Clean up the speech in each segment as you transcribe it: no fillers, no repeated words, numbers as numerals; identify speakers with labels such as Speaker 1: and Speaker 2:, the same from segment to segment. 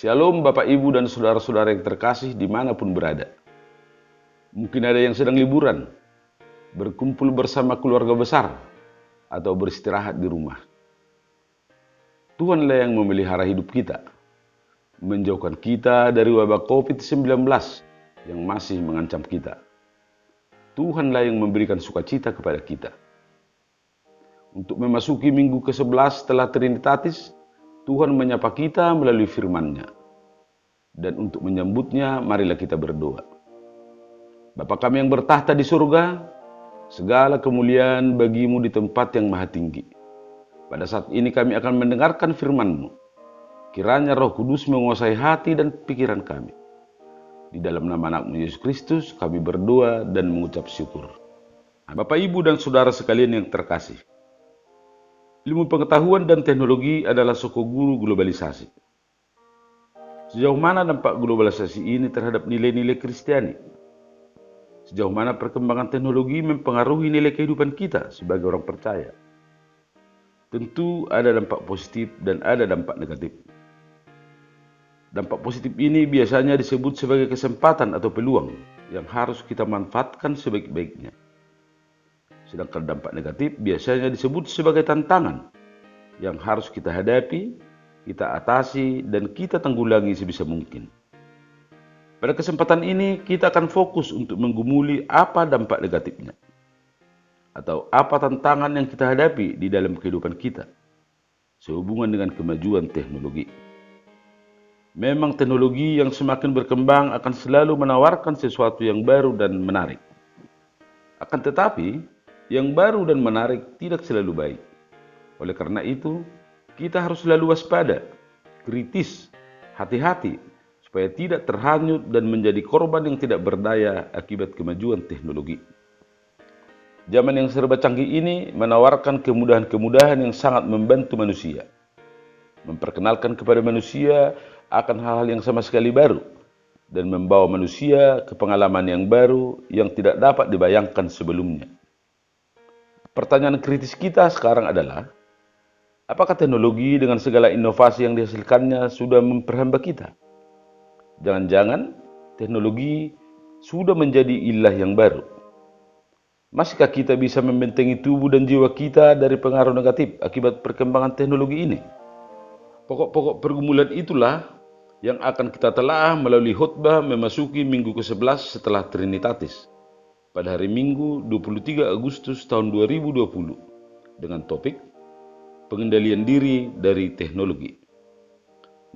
Speaker 1: Shalom Bapak Ibu dan saudara-saudara yang terkasih dimanapun berada. Mungkin ada yang sedang liburan, berkumpul bersama keluarga besar, atau beristirahat di rumah. Tuhanlah yang memelihara hidup kita, menjauhkan kita dari wabah COVID-19 yang masih mengancam kita. Tuhanlah yang memberikan sukacita kepada kita. Untuk memasuki minggu ke-11 setelah Trinitatis, Tuhan menyapa kita melalui firman-Nya. Dan untuk menyambutnya, marilah kita berdoa. Bapa kami yang bertahta di surga, segala kemuliaan bagi-Mu di tempat yang maha tinggi. Pada saat ini kami akan mendengarkan firman-Mu. Kiranya Roh Kudus menguasai hati dan pikiran kami. Di dalam nama anak-Mu Yesus Kristus, kami berdoa dan mengucap syukur. Bapak, Ibu, dan saudara sekalian yang terkasih, ilmu pengetahuan dan teknologi adalah soko guru globalisasi. Sejauh mana dampak globalisasi ini terhadap nilai-nilai Kristiani? Sejauh mana perkembangan teknologi mempengaruhi nilai kehidupan kita sebagai orang percaya? Tentu ada dampak positif dan ada dampak negatif. Dampak positif ini biasanya disebut sebagai kesempatan atau peluang yang harus kita manfaatkan sebaik-baiknya. Sedangkan dampak negatif biasanya disebut sebagai tantangan yang harus kita hadapi, kita atasi, dan kita tanggulangi sebisa mungkin. Pada kesempatan ini, kita akan fokus untuk menggumuli apa dampak negatifnya, atau apa tantangan yang kita hadapi di dalam kehidupan kita, sehubungan dengan kemajuan teknologi. Memang teknologi yang semakin berkembang akan selalu menawarkan sesuatu yang baru dan menarik. Akan tetapi, yang baru dan menarik tidak selalu baik. Oleh karena itu, kita harus selalu waspada, kritis, hati-hati, supaya tidak terhanyut dan menjadi korban yang tidak berdaya akibat kemajuan teknologi. Zaman yang serba canggih ini menawarkan kemudahan-kemudahan yang sangat membantu manusia, memperkenalkan kepada manusia akan hal-hal yang sama sekali baru, dan membawa manusia ke pengalaman yang baru yang tidak dapat dibayangkan sebelumnya. Pertanyaan kritis kita sekarang adalah, apakah teknologi dengan segala inovasi yang dihasilkannya sudah memperhamba kita? Jangan-jangan teknologi sudah menjadi ilah yang baru. Masihkah kita bisa membentengi tubuh dan jiwa kita dari pengaruh negatif akibat perkembangan teknologi ini? Pokok-pokok pergumulan itulah yang akan kita telah melalui khotbah memasuki minggu ke-11 setelah Trinitatis pada hari Minggu 23 Agustus tahun 2020 dengan topik pengendalian diri dari teknologi.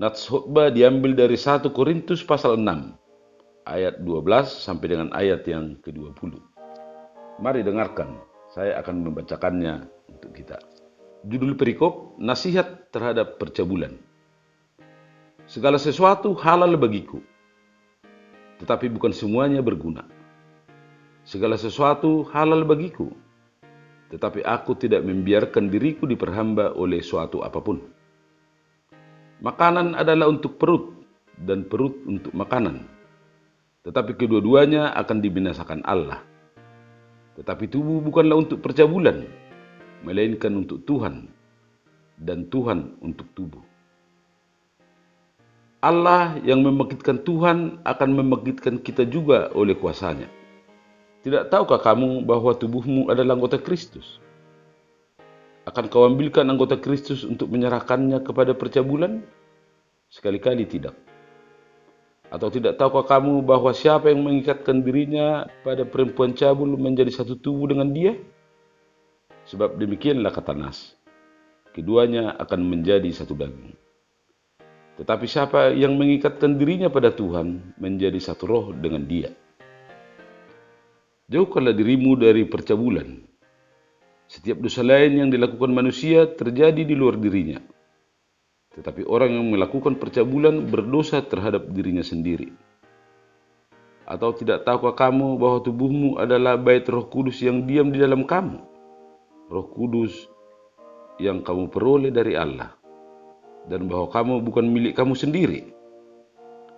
Speaker 1: Nats khotbah diambil dari 1 Korintus pasal 6 ayat 12 sampai dengan ayat yang ke-20. Mari dengarkan, saya akan membacakannya untuk kita. Judul perikop, nasihat terhadap percabulan. Segala sesuatu halal bagiku, tetapi bukan semuanya berguna. Segala sesuatu halal bagiku, tetapi aku tidak membiarkan diriku diperhamba oleh suatu apapun. Makanan adalah untuk perut, dan perut untuk makanan. Tetapi kedua-duanya akan dibinasakan Allah. Tetapi tubuh bukanlah untuk percabulan, melainkan untuk Tuhan, dan Tuhan untuk tubuh. Allah yang membangkitkan Tuhan akan membangkitkan kita juga oleh kuasa-Nya. Tidak tahukah kamu bahwa tubuhmu adalah anggota Kristus? Akan kau ambilkan anggota Kristus untuk menyerahkannya kepada percabulan? Sekali-kali tidak. Atau tidak tahukah kamu bahwa siapa yang mengikatkan dirinya pada perempuan cabul menjadi satu tubuh dengan dia? Sebab demikianlah kata Nas, keduanya akan menjadi satu daging. Tetapi siapa yang mengikatkan dirinya pada Tuhan menjadi satu roh dengan dia. Jauhkanlah dirimu dari percabulan. Setiap dosa lain yang dilakukan manusia terjadi di luar dirinya. Tetapi orang yang melakukan percabulan berdosa terhadap dirinya sendiri. Atau tidak tahukah kamu bahwa tubuhmu adalah bait Roh Kudus yang diam di dalam kamu? Roh Kudus yang kamu peroleh dari Allah. Dan bahwa kamu bukan milik kamu sendiri.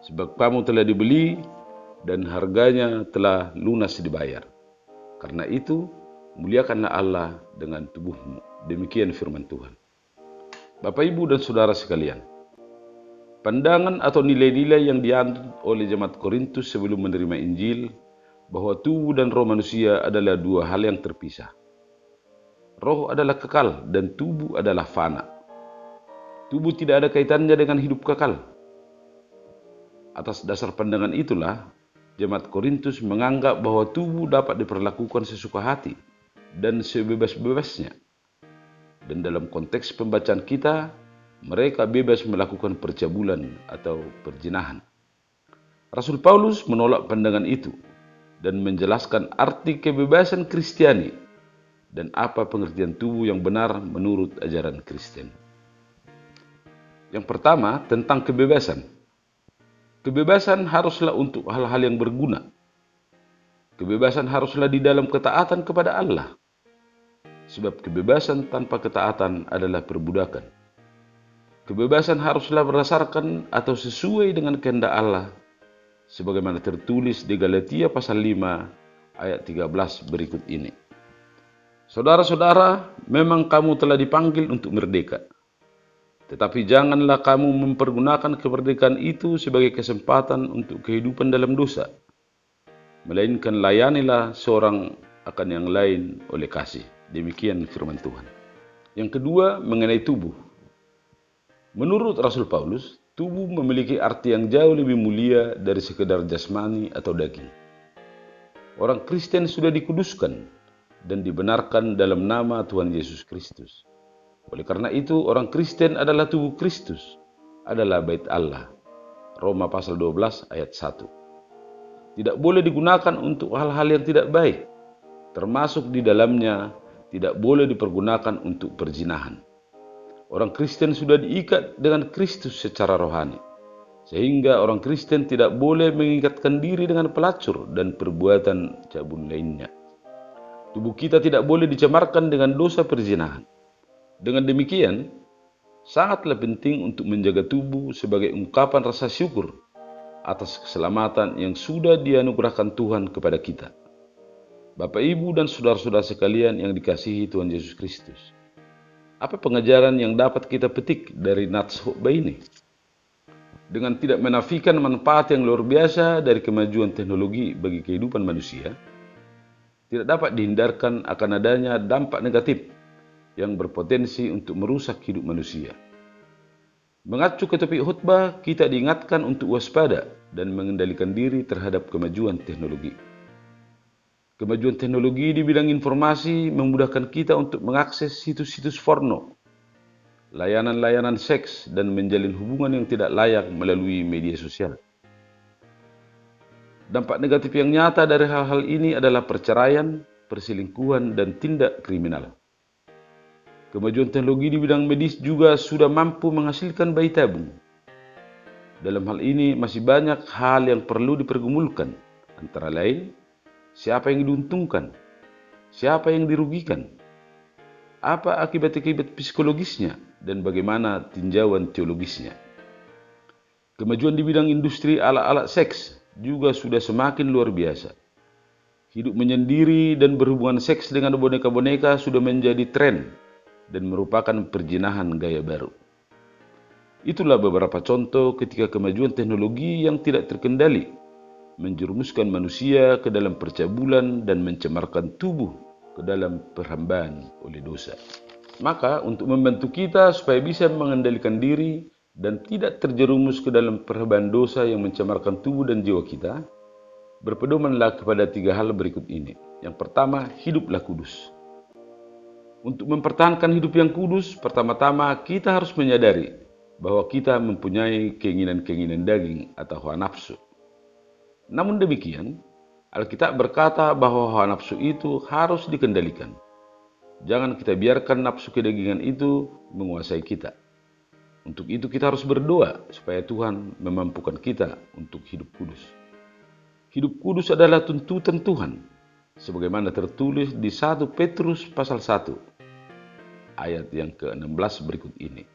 Speaker 1: Sebab kamu telah dibeli dan harganya telah lunas dibayar. Karena itu, muliakanlah Allah dengan tubuhmu. Demikian firman Tuhan. Bapak, Ibu, dan saudara sekalian, Pandangan atau nilai-nilai yang dianut oleh jemaat Korintus sebelum menerima Injil bahwa tubuh dan roh manusia adalah dua hal yang terpisah. Roh adalah kekal dan tubuh adalah fana. Tubuh tidak ada kaitannya dengan hidup kekal. Atas dasar pandangan itulah, jemaat Korintus menganggap bahwa tubuh dapat diperlakukan sesuka hati dan sebebas-bebasnya. Dan dalam konteks pembacaan kita, mereka bebas melakukan percabulan atau perzinahan. Rasul Paulus menolak pandangan itu dan menjelaskan arti kebebasan Kristiani dan apa pengertian tubuh yang benar menurut ajaran Kristen. Yang pertama, tentang kebebasan. Kebebasan haruslah untuk hal-hal yang berguna. Kebebasan haruslah di dalam ketaatan kepada Allah. Sebab kebebasan tanpa ketaatan adalah perbudakan. Kebebasan haruslah berdasarkan atau sesuai dengan kehendak Allah, sebagaimana tertulis di Galatia pasal 5 ayat 13 berikut ini. Saudara-saudara, memang kamu telah dipanggil untuk merdeka. Tetapi janganlah kamu mempergunakan kemerdekaan itu sebagai kesempatan untuk kehidupan dalam dosa. Melainkan layanilah seorang akan yang lain oleh kasih. Demikian firman Tuhan. Yang kedua, mengenai tubuh. Menurut Rasul Paulus, tubuh memiliki arti yang jauh lebih mulia dari sekedar jasmani atau daging. Orang Kristen sudah dikuduskan dan dibenarkan dalam nama Tuhan Yesus Kristus. Oleh karena itu, orang Kristen adalah tubuh Kristus, adalah bait Allah. Roma pasal 12 ayat 1. Tidak boleh digunakan untuk hal-hal yang tidak baik, termasuk di dalamnya tidak boleh dipergunakan untuk perzinahan. Orang Kristen sudah diikat dengan Kristus secara rohani, sehingga orang Kristen tidak boleh mengikatkan diri dengan pelacur dan perbuatan cabul lainnya. Tubuh kita tidak boleh dicemarkan dengan dosa perzinahan. Dengan demikian, sangatlah penting untuk menjaga tubuh sebagai ungkapan rasa syukur atas keselamatan yang sudah dianugerahkan Tuhan kepada kita. Bapak, Ibu, dan saudara-saudara sekalian yang dikasihi Tuhan Yesus Kristus. Apa pengajaran yang dapat kita petik dari nats khotbah ini? Dengan tidak menafikan manfaat yang luar biasa dari kemajuan teknologi bagi kehidupan manusia, tidak dapat dihindarkan akan adanya dampak negatif yang berpotensi untuk merusak hidup manusia. Mengacu ke topik khotbah, kita diingatkan untuk waspada dan mengendalikan diri terhadap kemajuan teknologi. Kemajuan teknologi di bidang informasi memudahkan kita untuk mengakses situs-situs porno, layanan-layanan seks, dan menjalin hubungan yang tidak layak melalui media sosial. Dampak negatif yang nyata dari hal-hal ini adalah perceraian, perselingkuhan, dan tindak kriminal. Kemajuan teknologi di bidang medis juga sudah mampu menghasilkan bayi tabung. Dalam hal ini masih banyak hal yang perlu dipergumulkan, antara lain, siapa yang diuntungkan? Siapa yang dirugikan? Apa akibat-akibat psikologisnya? Dan bagaimana tinjauan teologisnya? Kemajuan di bidang industri alat-alat seks juga sudah semakin luar biasa. Hidup menyendiri dan berhubungan seks dengan boneka-boneka sudah menjadi tren dan merupakan perzinahan gaya baru. Itulah beberapa contoh ketika kemajuan teknologi yang tidak terkendali menjerumuskan manusia ke dalam percabulan dan mencemarkan tubuh ke dalam perhambaan oleh dosa. Maka untuk membantu kita supaya bisa mengendalikan diri dan tidak terjerumus ke dalam perhambaan dosa yang mencemarkan tubuh dan jiwa kita, berpedomanlah kepada 3 hal berikut ini. Yang pertama, hiduplah kudus. Untuk mempertahankan hidup yang kudus, pertama-tama kita harus menyadari bahwa kita mempunyai keinginan-keinginan daging atau hawa nafsu. Namun demikian, Alkitab berkata bahwa hawa nafsu itu harus dikendalikan. Jangan kita biarkan nafsu kedagingan itu menguasai kita. Untuk itu kita harus berdoa supaya Tuhan memampukan kita untuk hidup kudus. Hidup kudus adalah tuntutan Tuhan, sebagaimana tertulis di 1 Petrus pasal 1, ayat yang ke-16 berikut ini.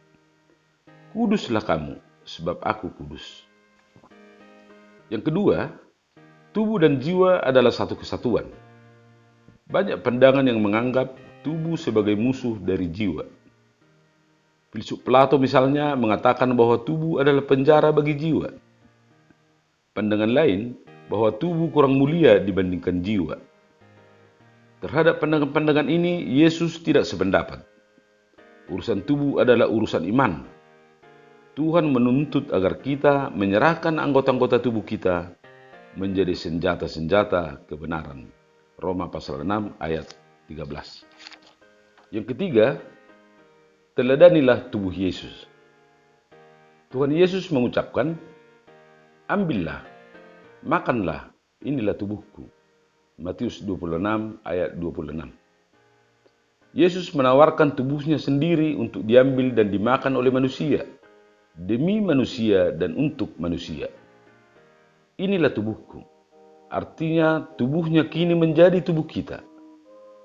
Speaker 1: Kuduslah kamu, sebab aku kudus. Yang kedua, tubuh dan jiwa adalah satu kesatuan. Banyak pandangan yang menganggap tubuh sebagai musuh dari jiwa. Filsuf Plato misalnya mengatakan bahwa tubuh adalah penjara bagi jiwa. Pandangan lain bahwa tubuh kurang mulia dibandingkan jiwa. Terhadap pandangan-pandangan ini, Yesus tidak sependapat. Urusan tubuh adalah urusan iman. Tuhan menuntut agar kita menyerahkan anggota-anggota tubuh kita menjadi senjata-senjata kebenaran. Roma pasal 6 ayat 13. Yang ketiga, teladanilah tubuh Yesus. Tuhan Yesus mengucapkan, ambillah, makanlah, inilah tubuhku. Matius 26 ayat 26. Yesus menawarkan tubuhnya sendiri untuk diambil dan dimakan oleh manusia, demi manusia dan untuk manusia. Inilah tubuhku. Artinya tubuhnya kini menjadi tubuh kita.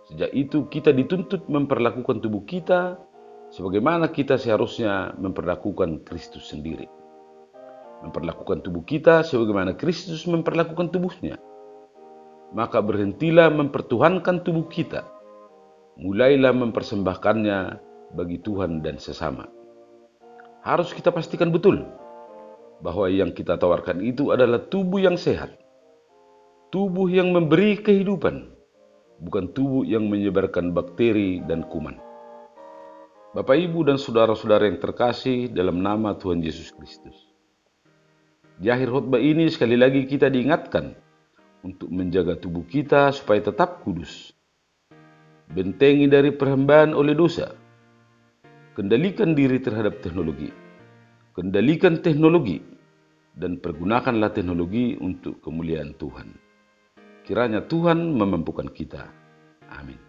Speaker 1: Sejak itu kita dituntut memperlakukan tubuh kita sebagaimana kita seharusnya memperlakukan Kristus sendiri. Memperlakukan tubuh kita sebagaimana Kristus memperlakukan tubuhnya. Maka berhentilah mempertuhankan tubuh kita. Mulailah mempersembahkannya bagi Tuhan dan sesama. Harus kita pastikan betul bahwa yang kita tawarkan itu adalah tubuh yang sehat. Tubuh yang memberi kehidupan, bukan tubuh yang menyebarkan bakteri dan kuman. Bapak, Ibu, dan saudara-saudara yang terkasih dalam nama Tuhan Yesus Kristus. Di akhir khotbah ini sekali lagi kita diingatkan untuk menjaga tubuh kita supaya tetap kudus. Bentengi dari perhambaan oleh dosa. Kendalikan diri terhadap teknologi. Kendalikan teknologi dan pergunakanlah teknologi untuk kemuliaan Tuhan. Kiranya Tuhan memampukan kita. Amin.